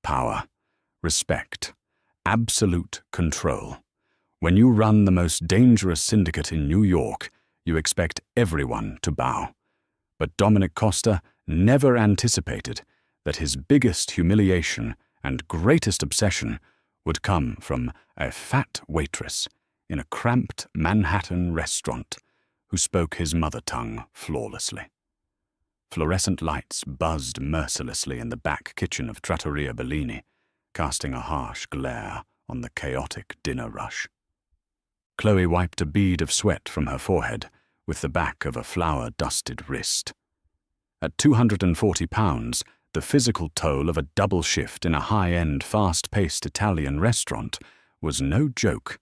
power, respect, absolute control. When you run the most dangerous syndicate in New York, you expect everyone to bow. But Dominic Costa never anticipated that his biggest humiliation and greatest obsession would come from a fat waitress in a cramped Manhattan restaurant who spoke his mother tongue flawlessly. Fluorescent lights buzzed mercilessly in the back kitchen of Trattoria Bellini, casting a harsh glare on the chaotic dinner rush. Chloe wiped a bead of sweat from her forehead with the back of a flour-dusted wrist. At 240 pounds, the physical toll of a double shift in a high-end, fast-paced Italian restaurant was no joke.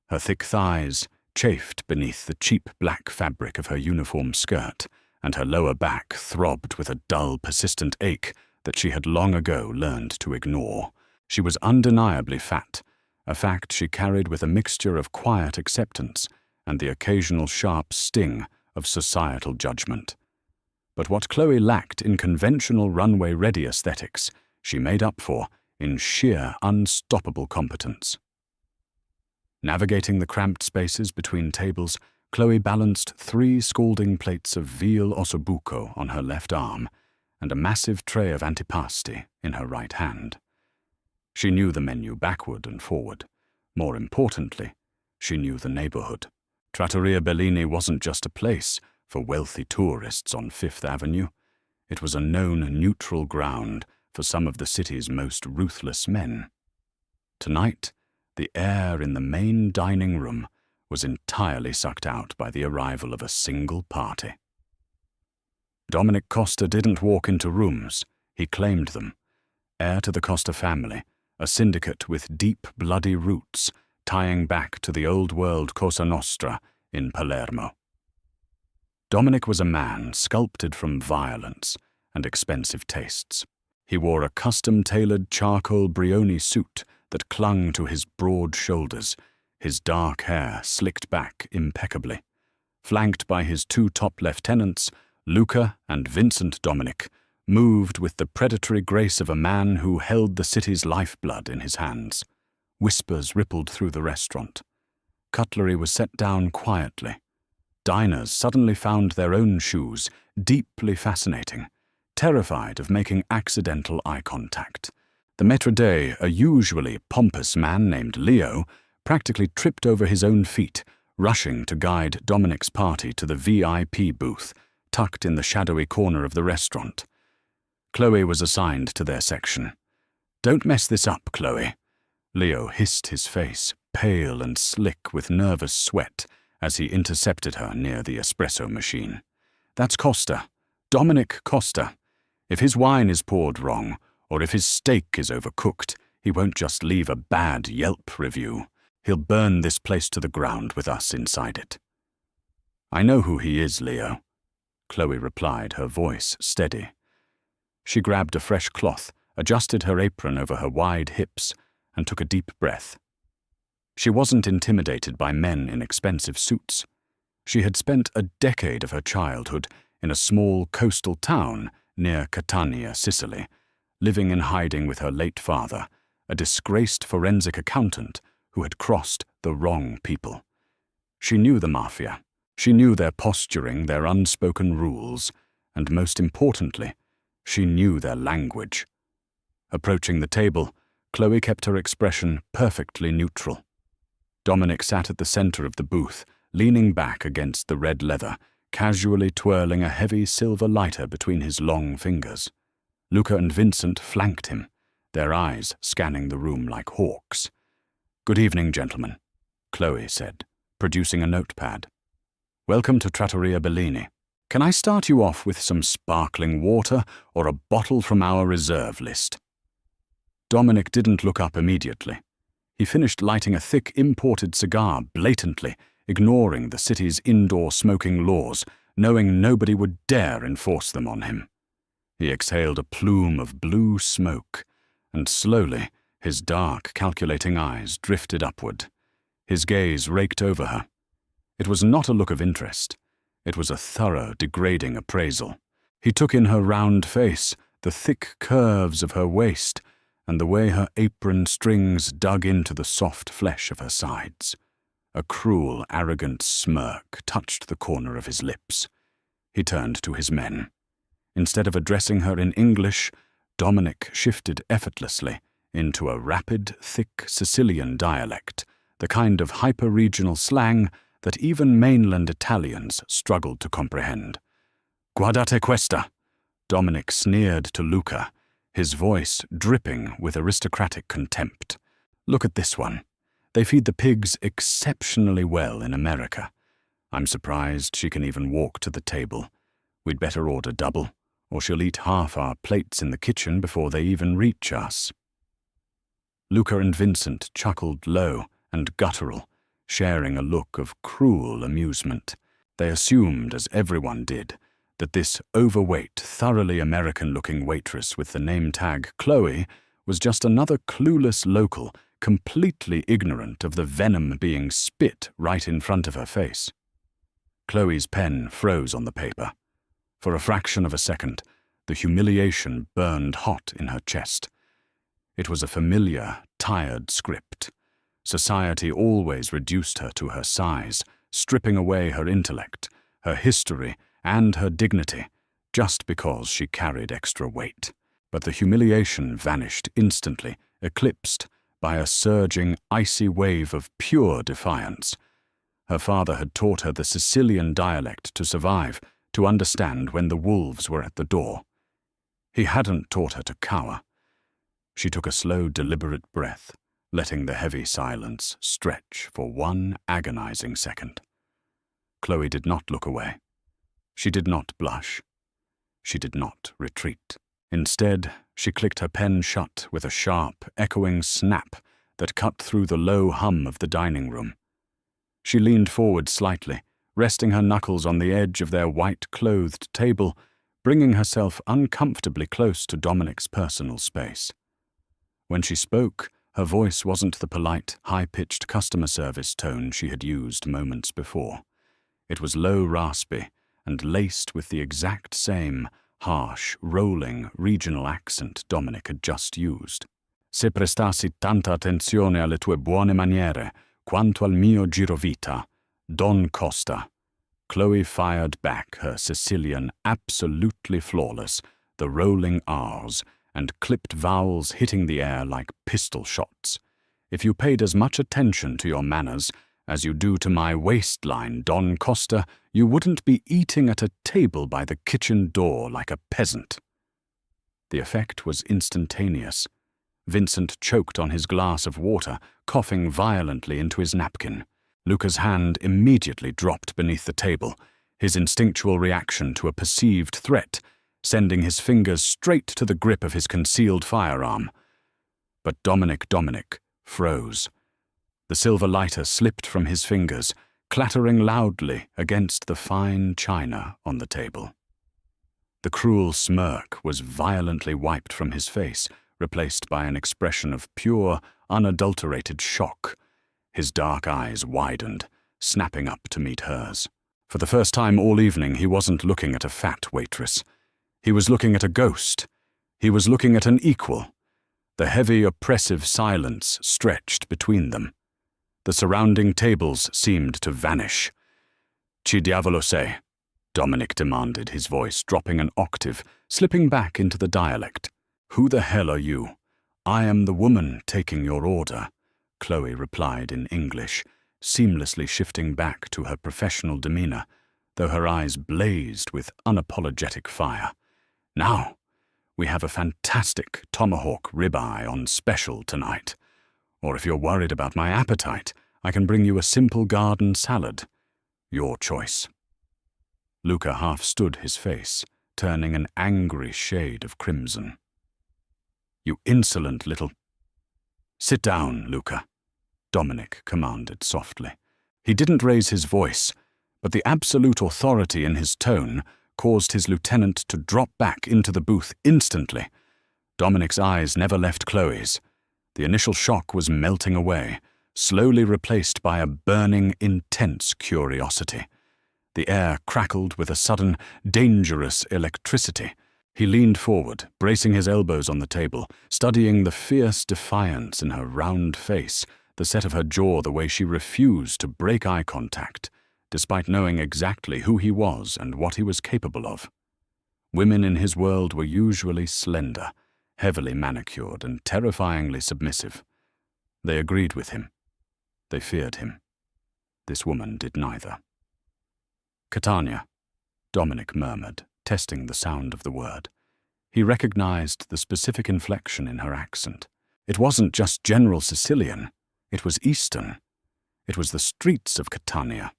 Her thick thighs chafed beneath the cheap black fabric of her uniform skirt, and her lower back throbbed with a dull, persistent ache that she had long ago learned to ignore. She was undeniably fat, a fact she carried with a mixture of quiet acceptance and the occasional sharp sting of societal judgment. But what Chloe lacked in conventional runway-ready aesthetics, she made up for in sheer, unstoppable competence. Navigating the cramped spaces between tables, Chloe balanced 3 scalding plates of veal ossobuco on her left arm and a massive tray of antipasti in her right hand. She knew the menu backward and forward. More importantly, she knew the neighborhood. Trattoria Bellini wasn't just a place for wealthy tourists on Fifth Avenue. It was a known neutral ground for some of the city's most ruthless men. Tonight, the air in the main dining room was entirely sucked out by the arrival of a single party. Dominic Costa didn't walk into rooms, he claimed them. Heir to the Costa family, a syndicate with deep, bloody roots tying back to the old-world Cosa Nostra in Palermo. Dominic was a man sculpted from violence and expensive tastes. He wore a custom-tailored charcoal Brioni suit that clung to his broad shoulders, his dark hair slicked back impeccably. Flanked by his 2 top lieutenants, Luca and Vincent Dominic, moved with the predatory grace of a man who held the city's lifeblood in his hands. Whispers rippled through the restaurant. Cutlery was set down quietly. Diners suddenly found their own shoes deeply fascinating, terrified of making accidental eye contact. The maître d', a usually pompous man named Leo, practically tripped over his own feet, rushing to guide Dominic's party to the VIP booth, tucked in the shadowy corner of the restaurant. Chloe was assigned to their section. "Don't mess this up, Chloe." Leo hissed, his face pale and slick with nervous sweat as he intercepted her near the espresso machine. "That's Costa, Dominic Costa. If his wine is poured wrong, or if his steak is overcooked, he won't just leave a bad Yelp review. He'll burn this place to the ground with us inside it." "I know who he is, Leo," Chloe replied, her voice steady. She grabbed a fresh cloth, adjusted her apron over her wide hips, and took a deep breath. She wasn't intimidated by men in expensive suits. She had spent a decade of her childhood in a small coastal town near Catania, Sicily, living in hiding with her late father, a disgraced forensic accountant who had crossed the wrong people. She knew the Mafia. She knew their posturing, their unspoken rules, and most importantly, she knew their language. Approaching the table, Chloe kept her expression perfectly neutral. Dominic sat at the center of the booth, leaning back against the red leather, casually twirling a heavy silver lighter between his long fingers. Luca and Vincent flanked him, their eyes scanning the room like hawks. "Good evening, gentlemen," Chloe said, producing a notepad. "Welcome to Trattoria Bellini. Can I start you off with some sparkling water or a bottle from our reserve list?" Dominic didn't look up immediately. He finished lighting a thick imported cigar blatantly, ignoring the city's indoor smoking laws, knowing nobody would dare enforce them on him. He exhaled a plume of blue smoke, and slowly his dark, calculating eyes drifted upward. His gaze raked over her. It was not a look of interest. It was a thorough, degrading appraisal. He took in her round face, the thick curves of her waist, and the way her apron strings dug into the soft flesh of her sides. A cruel, arrogant smirk touched the corner of his lips. He turned to his men. Instead of addressing her in English, Dominic shifted effortlessly into a rapid, thick Sicilian dialect, the kind of hyper-regional slang that even mainland Italians struggled to comprehend. "Guardate questa!" Dominic sneered to Luca, his voice dripping with aristocratic contempt. "Look at this one. They feed the pigs exceptionally well in America. I'm surprised she can even walk to the table. We'd better order double, or she'll eat half our plates in the kitchen before they even reach us." Luca and Vincent chuckled low and guttural, sharing a look of cruel amusement. They assumed, as everyone did, that this overweight, thoroughly American-looking waitress with the name tag Chloe was just another clueless local, completely ignorant of the venom being spit right in front of her face. Chloe's pen froze on the paper. For a fraction of a second, the humiliation burned hot in her chest. It was a familiar, tired script. Society always reduced her to her size, stripping away her intellect, her history, and her dignity, just because she carried extra weight. But the humiliation vanished instantly, eclipsed by a surging, icy wave of pure defiance. Her father had taught her the Sicilian dialect to survive, to understand when the wolves were at the door. He hadn't taught her to cower. She took a slow, deliberate breath, letting the heavy silence stretch for one agonizing second. Chloe did not look away. She did not blush. She did not retreat. Instead, she clicked her pen shut with a sharp, echoing snap that cut through the low hum of the dining room. She leaned forward slightly, resting her knuckles on the edge of their white-clothed table, bringing herself uncomfortably close to Dominic's personal space. When she spoke, her voice wasn't the polite, high-pitched customer service tone she had used moments before. It was low, raspy, and laced with the exact same harsh, rolling, regional accent Dominic had just used. "Se prestassi tanta attenzione alle tue buone maniere, quanto al mio girovita, Don Costa." Chloe fired back her Sicilian absolutely flawless, the rolling R's, and clipped vowels hitting the air like pistol shots. "If you paid as much attention to your manners as you do to my waistline, Don Costa, you wouldn't be eating at a table by the kitchen door like a peasant." The effect was instantaneous. Vincent choked on his glass of water, coughing violently into his napkin. Luca's hand immediately dropped beneath the table, his instinctual reaction to a perceived threat, sending his fingers straight to the grip of his concealed firearm. But Dominic froze. The silver lighter slipped from his fingers, clattering loudly against the fine china on the table. The cruel smirk was violently wiped from his face, replaced by an expression of pure, unadulterated shock. His dark eyes widened, snapping up to meet hers. For the first time all evening, he wasn't looking at a fat waitress. He was looking at a ghost. He was looking at an equal. The heavy, oppressive silence stretched between them. The surrounding tables seemed to vanish. "Chi diavolo sei?" Dominic demanded, his voice dropping an octave, slipping back into the dialect. "Who the hell are you?" "I am the woman taking your order," Chloe replied in English, seamlessly shifting back to her professional demeanor, though her eyes blazed with unapologetic fire. "Now, we have a fantastic tomahawk ribeye on special tonight. Or if you're worried about my appetite, I can bring you a simple garden salad. Your choice." Luca half stood his face, turning an angry shade of crimson. "You insolent little—" "Sit down, Luca," Dominic commanded softly. He didn't raise his voice, but the absolute authority in his tone caused his lieutenant to drop back into the booth instantly. Dominic's eyes never left Chloe's. The initial shock was melting away, slowly replaced by a burning, intense curiosity. The air crackled with a sudden, dangerous electricity, He leaned forward, bracing his elbows on the table, studying the fierce defiance in her round face, the set of her jaw, the way she refused to break eye contact, despite knowing exactly who he was and what he was capable of. Women in his world were usually slender, heavily manicured, and terrifyingly submissive. They agreed with him. They feared him. This woman did neither. "Catania," Dominic murmured, testing the sound of the word. He recognized the specific inflection in her accent. It wasn't just general Sicilian. It was Eastern. It was the streets of Catania.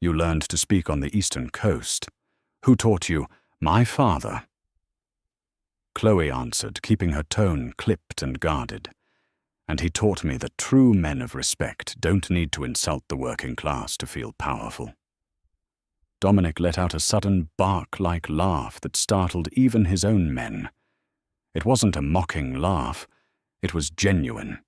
"You learned to speak on the Eastern Coast. Who taught you?" "My father." Chloe answered, keeping her tone clipped and guarded. "And he taught me that true men of respect don't need to insult the working class to feel powerful." Dominic let out a sudden bark-like laugh that startled even his own men. It wasn't a mocking laugh. It was genuine.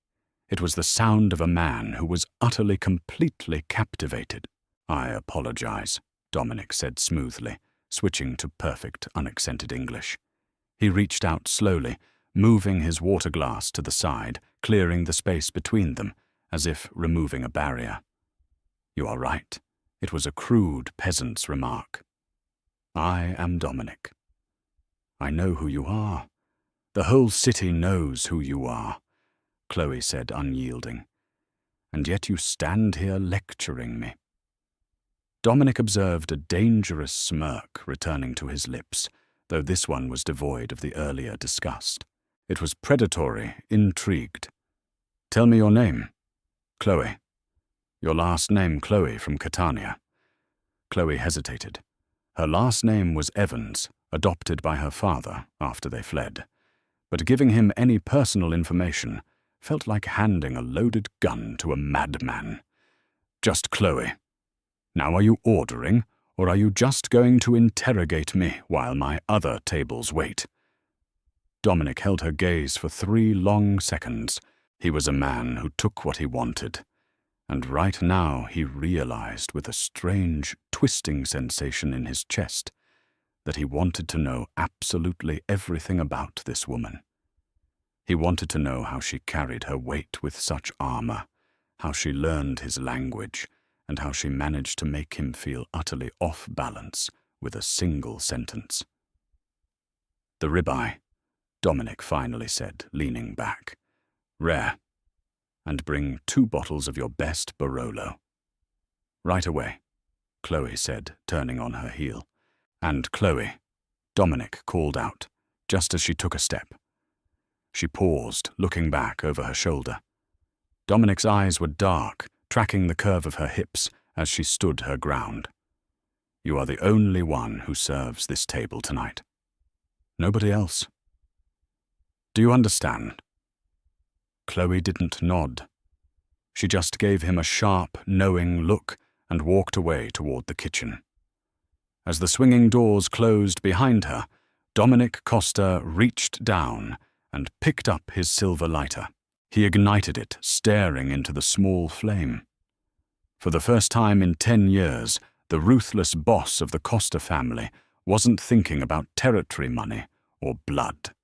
It was the sound of a man who was utterly, completely captivated. "I apologize," Dominic said smoothly, switching to perfect, unaccented English. He reached out slowly, moving his water glass to the side, clearing the space between them, as if removing a barrier. "You are right. It was a crude peasant's remark. I am Dominic. I know who you are. The whole city knows who you are," Chloe said, unyielding. "And yet you stand here lecturing me." Dominic observed a dangerous smirk returning to his lips, though this one was devoid of the earlier disgust. It was predatory, intrigued. "Tell me your name." "Chloe. Your last name, Chloe, from Catania." Chloe hesitated. Her last name was Evans, adopted by her father after they fled. But giving him any personal information felt like handing a loaded gun to a madman. "Just Chloe. Now are you ordering, or are you just going to interrogate me while my other tables wait?" Dominic held her gaze for 3 long seconds. He was a man who took what he wanted. And right now he realized with a strange, twisting sensation in his chest that he wanted to know absolutely everything about this woman. He wanted to know how she carried her weight with such armor, how she learned his language, and how she managed to make him feel utterly off balance with a single sentence. "The ribeye," Dominic finally said, leaning back. "Rare. And bring 2 bottles of your best Barolo." "Right away," Chloe said, turning on her heel. "And Chloe," Dominic called out, just as she took a step. She paused, looking back over her shoulder. Dominic's eyes were dark, tracking the curve of her hips as she stood her ground. "You are the only one who serves this table tonight. Nobody else. Do you understand?" Chloe didn't nod. She just gave him a sharp, knowing look and walked away toward the kitchen. As the swinging doors closed behind her, Dominic Costa reached down and picked up his silver lighter. He ignited it, staring into the small flame. For the first time in 10 years, the ruthless boss of the Costa family wasn't thinking about territory money or blood.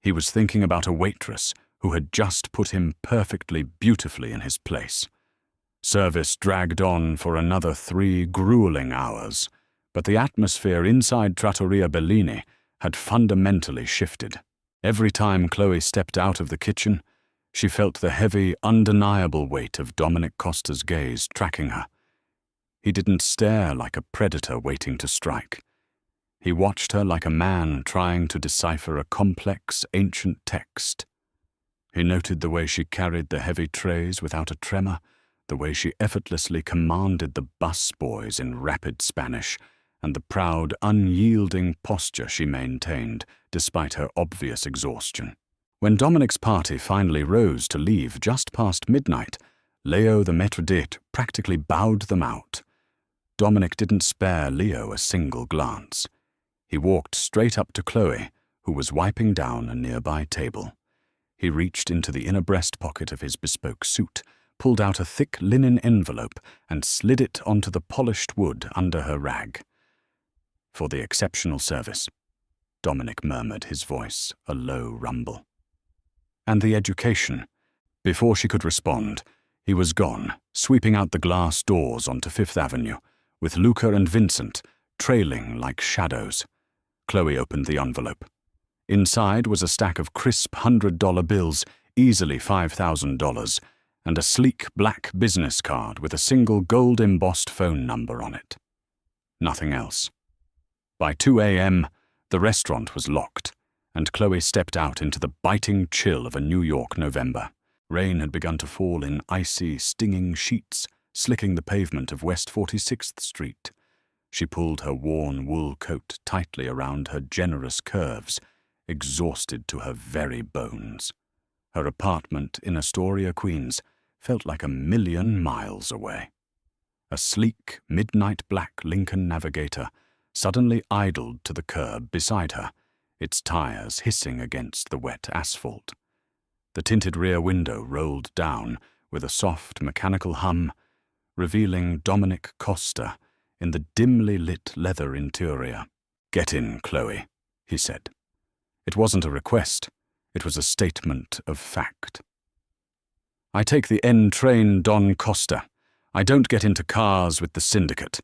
He was thinking about a waitress who had just put him perfectly beautifully in his place. Service dragged on for another 3 grueling hours, but the atmosphere inside Trattoria Bellini had fundamentally shifted. Every time Chloe stepped out of the kitchen, she felt the heavy, undeniable weight of Dominic Costa's gaze tracking her. He didn't stare like a predator waiting to strike. He watched her like a man trying to decipher a complex, ancient text. He noted the way she carried the heavy trays without a tremor, the way she effortlessly commanded the bus boys in rapid Spanish, and the proud, unyielding posture she maintained despite her obvious exhaustion. When Dominic's party finally rose to leave just past midnight, Leo the maître d'hôte practically bowed them out. Dominic didn't spare Leo a single glance. He walked straight up to Chloe, who was wiping down a nearby table. He reached into the inner breast pocket of his bespoke suit, pulled out a thick linen envelope, and slid it onto the polished wood under her rag. "For the exceptional service. Dominic murmured, his voice a low rumble. And the education. Before she could respond, he was gone, sweeping out the glass doors onto Fifth Avenue, with Luca and Vincent trailing like shadows. Chloe opened the envelope. Inside was a stack of crisp $100 bills, easily $5,000, and a sleek black business card with a single gold-embossed phone number on it. Nothing else. By 2 a.m., the restaurant was locked, and Chloe stepped out into the biting chill of a New York November. Rain had begun to fall in icy, stinging sheets, slicking the pavement of West 46th Street. She pulled her worn wool coat tightly around her generous curves, exhausted to her very bones. Her apartment in Astoria, Queens, felt like 1,000,000 miles away. A sleek, midnight black Lincoln Navigator suddenly idled to the curb beside her, its tires hissing against the wet asphalt. The tinted rear window rolled down with a soft mechanical hum, revealing Dominic Costa in the dimly lit leather interior. "Get in, Chloe," he said. It wasn't a request, it was a statement of fact. "I take the N train, Don Costa. I don't get into cars with the syndicate,"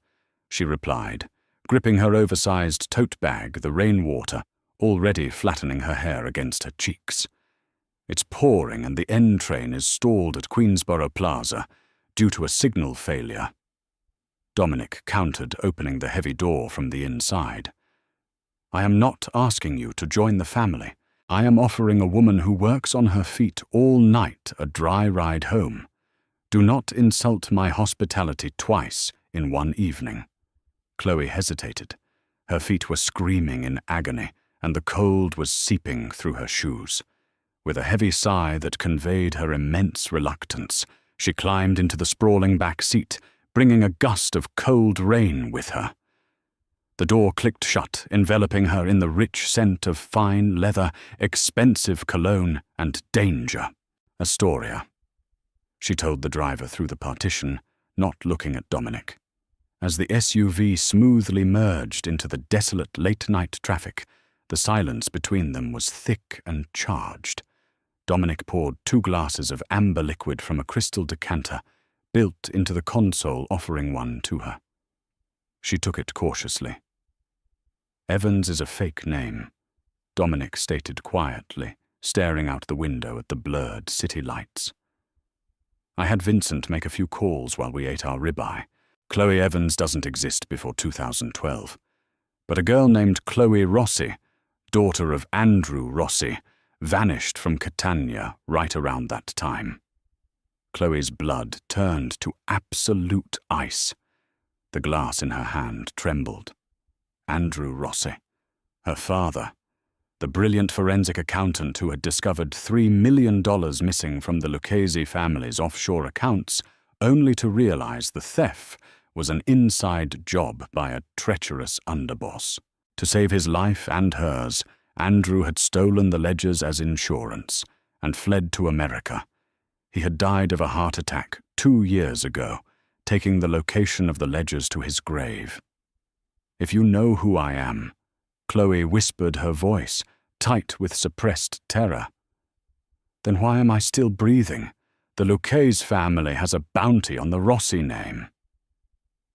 she replied, gripping her oversized tote bag, the rainwater, already flattening her hair against her cheeks. "It's pouring and the N train is stalled at Queensboro Plaza due to a signal failure." Dominic countered, opening the heavy door from the inside. "I am not asking you to join the family. I am offering a woman who works on her feet all night a dry ride home. Do not insult my hospitality twice in one evening." Chloe hesitated. Her feet were screaming in agony, and the cold was seeping through her shoes. With a heavy sigh that conveyed her immense reluctance, she climbed into the sprawling back seat, bringing a gust of cold rain with her. The door clicked shut, enveloping her in the rich scent of fine leather, expensive cologne, and danger. "Astoria," she told the driver through the partition, not looking at Dominic. As the SUV smoothly merged into the desolate late-night traffic, the silence between them was thick and charged. Dominic poured 2 glasses of amber liquid from a crystal decanter, built into the console, offering one to her. She took it cautiously. "Evans is a fake name," Dominic stated quietly, staring out the window at the blurred city lights. "I had Vincent make a few calls while we ate our ribeye. Chloe Evans doesn't exist before 2012. But a girl named Chloe Rossi, daughter of Andrew Rossi, vanished from Catania right around that time." Chloe's blood turned to absolute ice. The glass in her hand trembled. Andrew Rossi, her father, the brilliant forensic accountant who had discovered $3 million missing from the Lucchese family's offshore accounts, only to realize the theft was an inside job by a treacherous underboss. To save his life and hers, Andrew had stolen the ledgers as insurance and fled to America. He had died of a heart attack 2 years ago, taking the location of the ledgers to his grave. "If you know who I am," Chloe whispered, her voice tight with suppressed terror, "then why am I still breathing? The Lucchese family has a bounty on the Rossi name."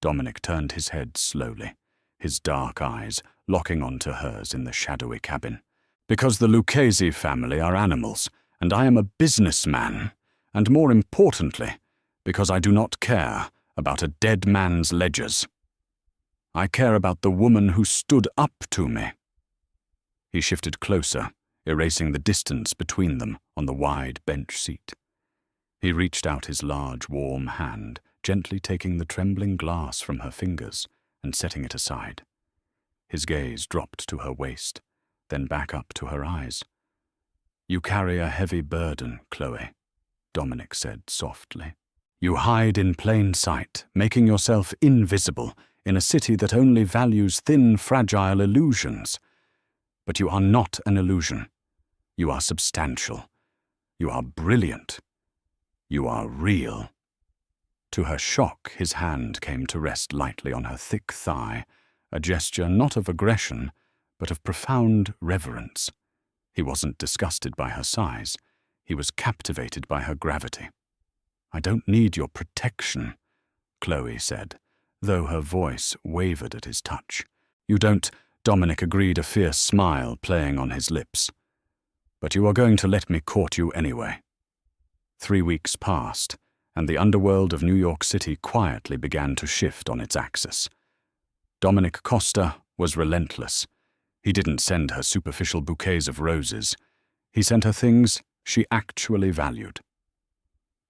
Dominic turned his head slowly, his dark eyes locking onto hers in the shadowy cabin. "Because the Lucchese family are animals, and I am a businessman, and more importantly, because I do not care about a dead man's ledgers. I care about the woman who stood up to me." He shifted closer, erasing the distance between them on the wide bench seat. He reached out his large, warm hand, gently taking the trembling glass from her fingers and setting it aside. His gaze dropped to her waist, then back up to her eyes. "You carry a heavy burden, Chloe," Dominic said softly. "You hide in plain sight, making yourself invisible in a city that only values thin, fragile illusions. But you are not an illusion. You are substantial. You are brilliant. You are real." To her shock, his hand came to rest lightly on her thick thigh, a gesture not of aggression, but of profound reverence. He wasn't disgusted by her size. He was captivated by her gravity. "I don't need your protection," Chloe said, though her voice wavered at his touch. "You don't," Dominic agreed, a fierce smile playing on his lips. "But you are going to let me court you anyway." 3 weeks passed, and the underworld of New York City quietly began to shift on its axis. Dominic Costa was relentless. He didn't send her superficial bouquets of roses. He sent her things she actually valued.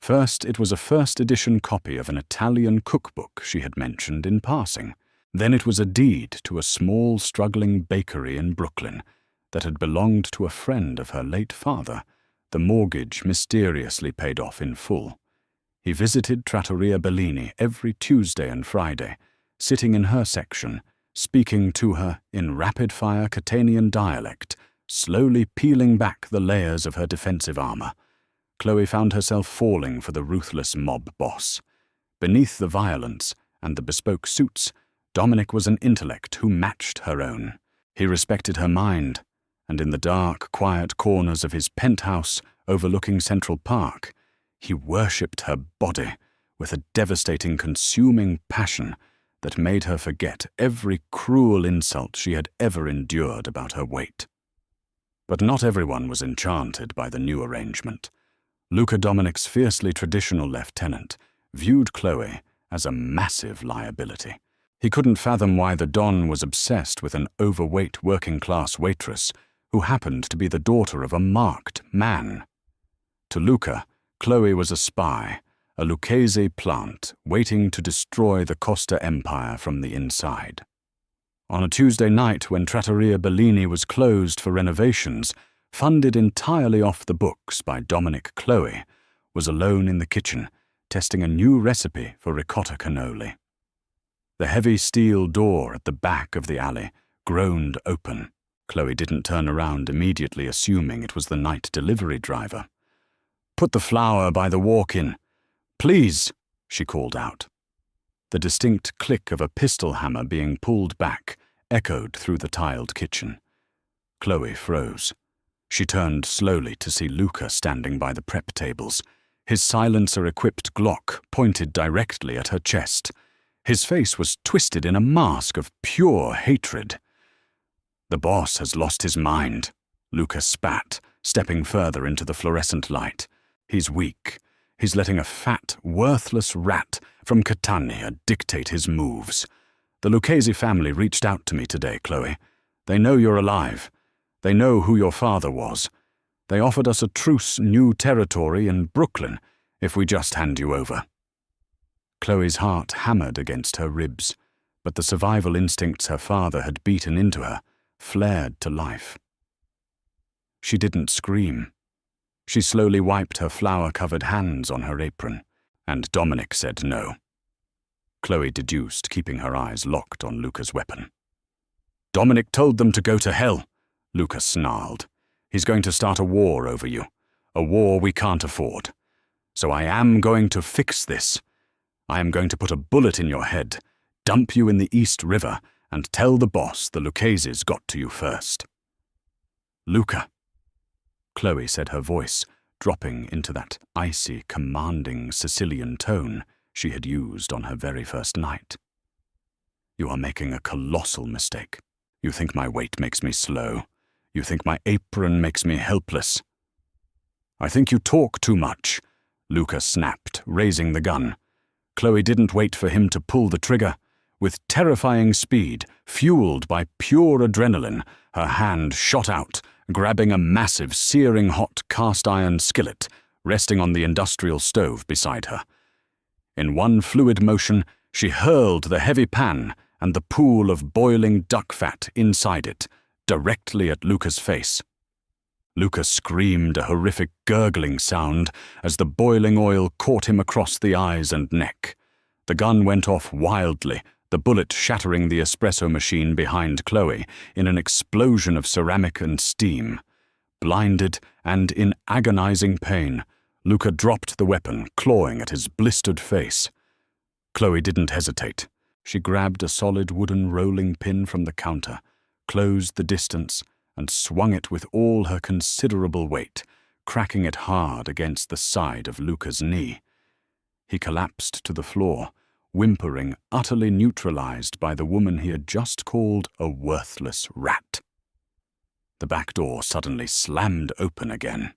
First, it was a first-edition copy of an Italian cookbook she had mentioned in passing. Then it was a deed to a small, struggling bakery in Brooklyn that had belonged to a friend of her late father, the mortgage mysteriously paid off in full. He visited Trattoria Bellini every Tuesday and Friday, sitting in her section, speaking to her in rapid-fire Catanian dialect, slowly peeling back the layers of her defensive armor. Chloe found herself falling for the ruthless mob boss. Beneath the violence and the bespoke suits, Dominic was an intellect who matched her own. He respected her mind, and in the dark, quiet corners of his penthouse overlooking Central Park, he worshipped her body with a devastating, consuming passion that made her forget every cruel insult she had ever endured about her weight. But not everyone was enchanted by the new arrangement. Luca, Dominic's fiercely traditional lieutenant, viewed Chloe as a massive liability. He couldn't fathom why the Don was obsessed with an overweight working-class waitress who happened to be the daughter of a marked man. To Luca, Chloe was a spy, a Lucchese plant waiting to destroy the Costa Empire from the inside. On a Tuesday night when Trattoria Bellini was closed for renovations, funded entirely off the books by Dominic, Chloe was alone in the kitchen, testing a new recipe for ricotta cannoli. The heavy steel door at the back of the alley groaned open. Chloe didn't turn around immediately, assuming it was the night delivery driver. "Put the flour by the walk-in. Please," she called out. The distinct click of a pistol hammer being pulled back echoed through the tiled kitchen. Chloe froze. She turned slowly to see Luca standing by the prep tables, his silencer-equipped Glock pointed directly at her chest. His face was twisted in a mask of pure hatred. "The boss has lost his mind," Luca spat, stepping further into the fluorescent light. "He's weak. He's letting a fat, worthless rat from Catania dictate his moves. The Lucchese family reached out to me today, Chloe. They know you're alive. They know who your father was. They offered us a truce new territory in Brooklyn if we just hand you over." Chloe's heart hammered against her ribs, but the survival instincts her father had beaten into her flared to life. She didn't scream. She slowly wiped her flour-covered hands on her apron, and Dominic said no. Chloe deduced, keeping her eyes locked on Luca's weapon. "Dominic told them to go to hell," Luca snarled. "He's going to start a war over you, a war we can't afford. So I am going to fix this. I am going to put a bullet in your head, dump you in the East River, and tell the boss the Lucchese's got to you first." "Luca," Chloe said, her voice dropping into that icy, commanding Sicilian tone she had used on her very first night. "You are making a colossal mistake. You think my weight makes me slow. You think my apron makes me helpless." "I think you talk too much," Luca snapped, raising the gun. Chloe didn't wait for him to pull the trigger. With terrifying speed, fueled by pure adrenaline, her hand shot out, grabbing a massive, searing hot cast-iron skillet resting on the industrial stove beside her. In one fluid motion, she hurled the heavy pan and the pool of boiling duck fat inside it, directly at Luca's face. Luca screamed a horrific gurgling sound as the boiling oil caught him across the eyes and neck. The gun went off wildly, the bullet shattering the espresso machine behind Chloe in an explosion of ceramic and steam. Blinded and in agonizing pain, Luca dropped the weapon, clawing at his blistered face. Chloe didn't hesitate. She grabbed a solid wooden rolling pin from the counter, closed the distance, and swung it with all her considerable weight, cracking it hard against the side of Luca's knee. He collapsed to the floor, whimpering, utterly neutralized by the woman he had just called a worthless rat. The back door suddenly slammed open again.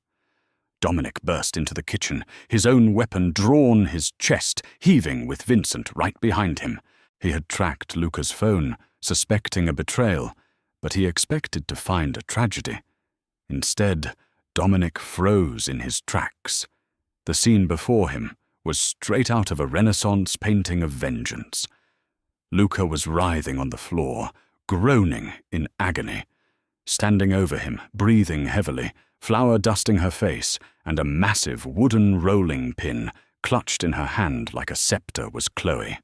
Dominic burst into the kitchen, his own weapon drawn, his chest heaving with Vincent right behind him. He had tracked Luca's phone, suspecting a betrayal, but he expected to find a tragedy. Instead, Dominic froze in his tracks. The scene before him was straight out of a Renaissance painting of vengeance. Luca was writhing on the floor, groaning in agony. Standing over him, breathing heavily, flour dusting her face, and a massive wooden rolling pin clutched in her hand like a scepter was Chloe.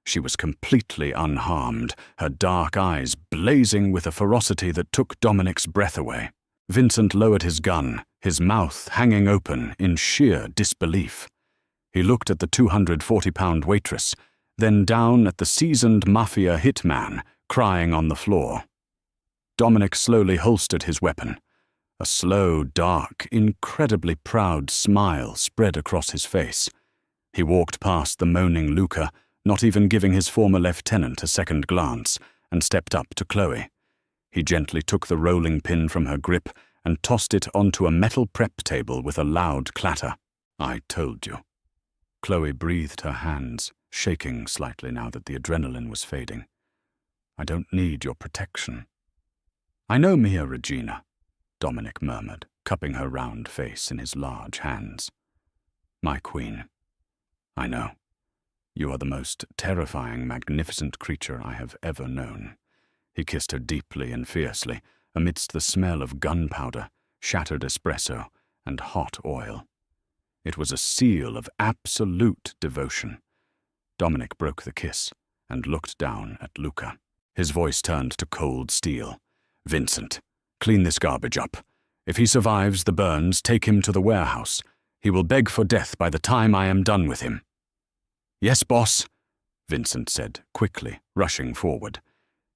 She was completely unharmed, her dark eyes blazing with a ferocity that took Dominic's breath away. Vincent lowered his gun, his mouth hanging open in sheer disbelief. He looked at the 240-pound waitress, then down at the seasoned mafia hitman crying on the floor. Dominic slowly holstered his weapon. A slow, dark, incredibly proud smile spread across his face. He walked past the moaning Luca, not even giving his former lieutenant a second glance, and stepped up to Chloe. He gently took the rolling pin from her grip and tossed it onto a metal prep table with a loud clatter. "I told you." Chloe breathed her hands, shaking slightly now that the adrenaline was fading. "I don't need your protection." "I know Mia Regina," Dominic murmured, cupping her round face in his large hands. "My queen. I know. You are the most terrifying, magnificent creature I have ever known." He kissed her deeply and fiercely, amidst the smell of gunpowder, shattered espresso, and hot oil. It was a seal of absolute devotion. Dominic broke the kiss and looked down at Luca. His voice turned to cold steel. "Vincent, clean this garbage up. If he survives the burns, take him to the warehouse. He will beg for death by the time I am done with him." "Yes, boss," Vincent said, quickly, rushing forward.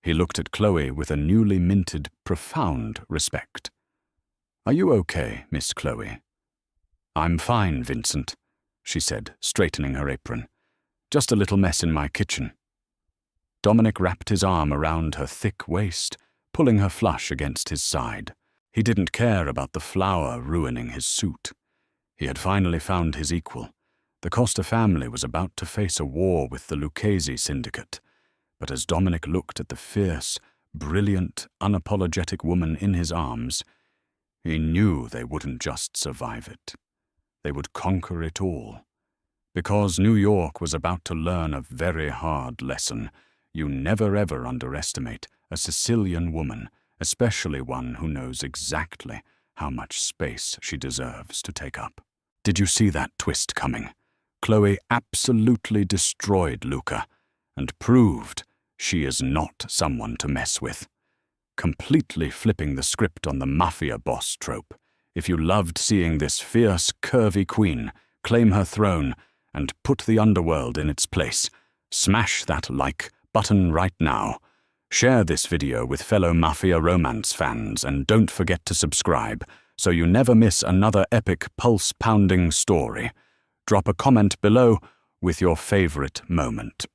He looked at Chloe with a newly minted, profound respect. "Are you okay, Miss Chloe?" "I'm fine, Vincent," she said, straightening her apron. "Just a little mess in my kitchen." Dominic wrapped his arm around her thick waist, pulling her flush against his side. He didn't care about the flour ruining his suit. He had finally found his equal. The Costa family was about to face a war with the Lucchese syndicate. But as Dominic looked at the fierce, brilliant, unapologetic woman in his arms, he knew they wouldn't just survive it. They would conquer it all. Because New York was about to learn a very hard lesson. You never ever underestimate a Sicilian woman, especially one who knows exactly how much space she deserves to take up. Did you see that twist coming? Chloe absolutely destroyed Luca and proved she is not someone to mess with. Completely flipping the script on the mafia boss trope. If you loved seeing this fierce, curvy queen claim her throne and put the underworld in its place, smash that like button right now. Share this video with fellow mafia romance fans and don't forget to subscribe so you never miss another epic pulse-pounding story. Drop a comment below with your favorite moment.